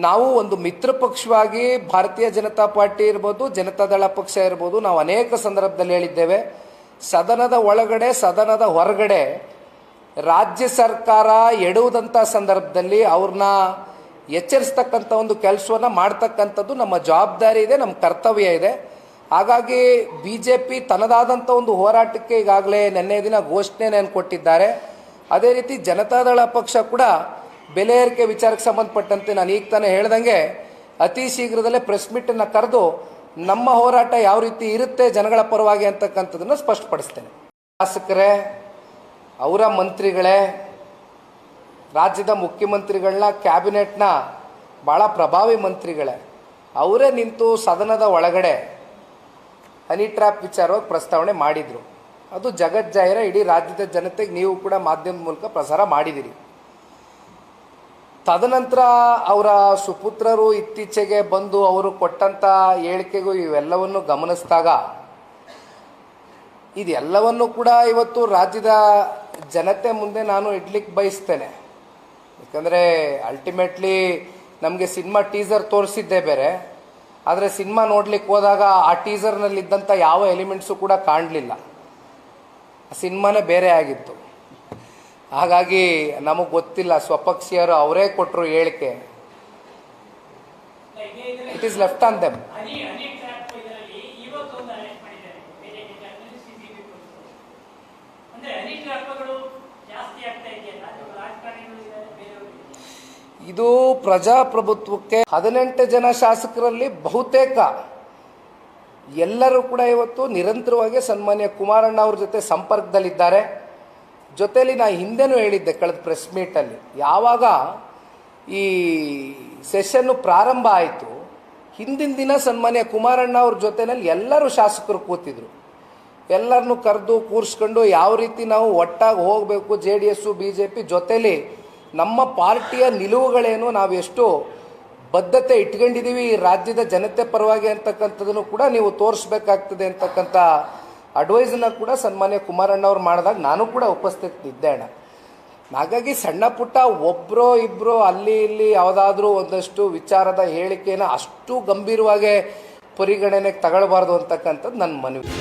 ನಾವು ಒಂದು ಮಿತ್ರ ಪಕ್ಷವಾಗಿ ಭಾರತೀಯ ಜನತಾ ಪಾರ್ಟಿ ಇರ್ಬೋದು, ಜನತಾದಳ ಪಕ್ಷ ಇರ್ಬೋದು, ನಾವು ಅನೇಕ ಸಂದರ್ಭದಲ್ಲಿ ಹೇಳಿದ್ದೇವೆ, ಸದನದ ಒಳಗಡೆ ಸದನದ ಹೊರಗಡೆ ರಾಜ್ಯ ಸರ್ಕಾರ ಎಡುವುದಂಥ ಸಂದರ್ಭದಲ್ಲಿ ಅವ್ರನ್ನ ಎಚ್ಚರಿಸ್ತಕ್ಕಂಥ ಒಂದು ಕೆಲಸವನ್ನು ಮಾಡ್ತಕ್ಕಂಥದ್ದು ನಮ್ಮ ಜವಾಬ್ದಾರಿ ಇದೆ, ನಮ್ಮ ಕರ್ತವ್ಯ ಇದೆ. ಹಾಗಾಗಿ BJP ತನ್ನದಾದಂಥ ಒಂದು ಹೋರಾಟಕ್ಕೆ ಈಗಾಗಲೇ ನಿನ್ನೆ ದಿನ ಘೋಷಣೆಯನ್ನು ಕೊಟ್ಟಿದ್ದಾರೆ. ಅದೇ ರೀತಿ ಜನತಾದಳ ಪಕ್ಷ ಕೂಡ ಬೆಲೆ ಏರಿಕೆ ವಿಚಾರಕ್ಕೆ ಸಂಬಂಧಪಟ್ಟಂತೆ ನಾನು ಈಗ ತಾನೇ ಹೇಳ್ದಂಗೆ ಅತಿ ಶೀಘ್ರದಲ್ಲೇ ಪ್ರೆಸ್ ಮೀಟನ್ನು ಕರೆದು ನಮ್ಮ ಹೋರಾಟ ಯಾವ ರೀತಿ ಇರುತ್ತೆ ಜನಗಳ ಪರವಾಗಿ ಅಂತಕ್ಕಂಥದ್ದನ್ನು ಸ್ಪಷ್ಟಪಡಿಸ್ತೇನೆ. ಶಾಸಕರೇ, ಅವರ ಮಂತ್ರಿಗಳೇ, ರಾಜ್ಯದ ಮುಖ್ಯಮಂತ್ರಿಗಳನ್ನ, ಕ್ಯಾಬಿನೆಟ್ನ ಭಾಳ ಪ್ರಭಾವಿ ಮಂತ್ರಿಗಳೇ ಅವರೇ ನಿಂತು ಸದನದ ಒಳಗಡೆ ಹನಿ ಟ್ರ್ಯಾಪ್ ವಿಚಾರವಾಗಿ ಪ್ರಸ್ತಾವನೆ ಮಾಡಿದರು. ಅದು ಜಗಜ್ಜಾಹಿರ, ಇಡೀ ರಾಜ್ಯದ ಜನತೆಗೆ ನೀವು ಕೂಡ ಮಾಧ್ಯಮದ ಮೂಲಕ ಪ್ರಸಾರ ಮಾಡಿದಿರಿ. ತದನಂತರ ಅವರ ಸುಪುತ್ರರು ಇತ್ತೀಚೆಗೆ ಬಂದು ಅವರು ಕೊಟ್ಟಂಥ ಹೇಳಿಕೆಗೂ ಇವೆಲ್ಲವನ್ನು ಗಮನಿಸಿದಾಗ ಇದೆಲ್ಲವನ್ನು ಕೂಡ ಇವತ್ತು ರಾಜ್ಯದ ಜನತೆ ಮುಂದೆ ನಾನು ಇಡ್ಲಿಕ್ಕೆ ಬಯಸ್ತೇನೆ. ಯಾಕಂದರೆ ಅಲ್ಟಿಮೇಟ್ಲಿ ನಮಗೆ ಸಿನಿಮಾ ಟೀಸರ್ ತೋರಿಸಿದ್ದೇ ಬೇರೆ, ಆದರೆ ಸಿನಿಮಾ ನೋಡ್ಲಿಕ್ಕೆ ಹೋದಾಗ ಆ ಟೀಸರ್ನಲ್ಲಿದ್ದಂಥ ಯಾವ ಎಲಿಮೆಂಟ್ಸು ಕೂಡ ಕಾಣಲಿಲ್ಲ, ಸಿನಿಮಾನೇ ಬೇರೆ ಆಗಿತ್ತು. ಹಾಗಾಗಿ ನಮಗೆ ಗೊತ್ತಿಲ್ಲ, ಸ್ವಪಕ್ಷೀಯರು ಅವರೇ ಕೊಟ್ಟರು ಹೇಳಿಕೆ. It is left on them. ಇದು ಪ್ರಜಾಪ್ರಭುತ್ವಕ್ಕೆ 18 ಜನ ಶಾಸಕರಲ್ಲಿ ಬಹುತೇಕ ಎಲ್ಲರೂ ಕೂಡ ಇವತ್ತು ನಿರಂತರವಾಗಿ ಸನ್ಮಾನ್ಯ ಕುಮಾರಣ್ಣ ಅವ್ರ ಜೊತೆ ಸಂಪರ್ಕದಲ್ಲಿದ್ದಾರೆ. ಜೊತೆಯಲ್ಲಿ ನಾ ಹಿಂದೆನೂ ಹೇಳಿದ್ದೆ ಕಳೆದ ಪ್ರೆಸ್ ಮೀಟಲ್ಲಿ, ಯಾವಾಗ ಈ ಸೆಷನ್ನು ಪ್ರಾರಂಭ ಆಯಿತು ಹಿಂದಿನ ದಿನ ಸನ್ಮಾನ್ಯ ಕುಮಾರಣ್ಣ ಅವ್ರ ಜೊತೆಯಲ್ಲಿ ಎಲ್ಲರೂ ಶಾಸಕರು ಕೂತಿದ್ರು. ಎಲ್ಲರನ್ನೂ ಕರೆದು ಕೂರಿಸ್ಕೊಂಡು ಯಾವ ರೀತಿ ನಾವು ಒಟ್ಟಾಗಿ ಹೋಗಬೇಕು, JDS BJP ಜೊತೆಲಿ ನಮ್ಮ ಪಾರ್ಟಿಯ ನಿಲುವುಗಳೇನು, ನಾವು ಎಷ್ಟು ಬದ್ಧತೆ ಇಟ್ಕೊಂಡಿದ್ದೀವಿ ಈ ರಾಜ್ಯದ ಜನತೆ ಪರವಾಗಿ ಅಂತಕ್ಕಂಥದ್ದನ್ನು ಕೂಡ ನೀವು ತೋರಿಸ್ಬೇಕಾಗ್ತದೆ ಅಂತಕ್ಕಂಥ ಅಡ್ವೈಸನ್ನು ಕೂಡ ಸನ್ಮಾನ್ಯ ಕುಮಾರಣ್ಣ ಅವ್ರು ಮಾಡಿದಾಗ ನಾನು ಕೂಡ ಉಪಸ್ಥಿತಿದ್ದೆ ಅಣ್ಣ. ಹಾಗಾಗಿ ಸಣ್ಣ ಪುಟ್ಟ ಒಬ್ಬರೋ ಇಬ್ಬರೋ ಅಲ್ಲಿ ಇಲ್ಲಿ ಯಾವುದಾದ್ರೂ ಒಂದಷ್ಟು ವಿಚಾರದ ಹೇಳಿಕೆಯನ್ನು ಅಷ್ಟು ಗಂಭೀರವಾಗಿ ಪರಿಗಣನೆಗೆ ತಗೊಳ್ಬಾರ್ದು ಅಂತಕ್ಕಂಥದ್ದು ನನ್ನ ಮನವಿ.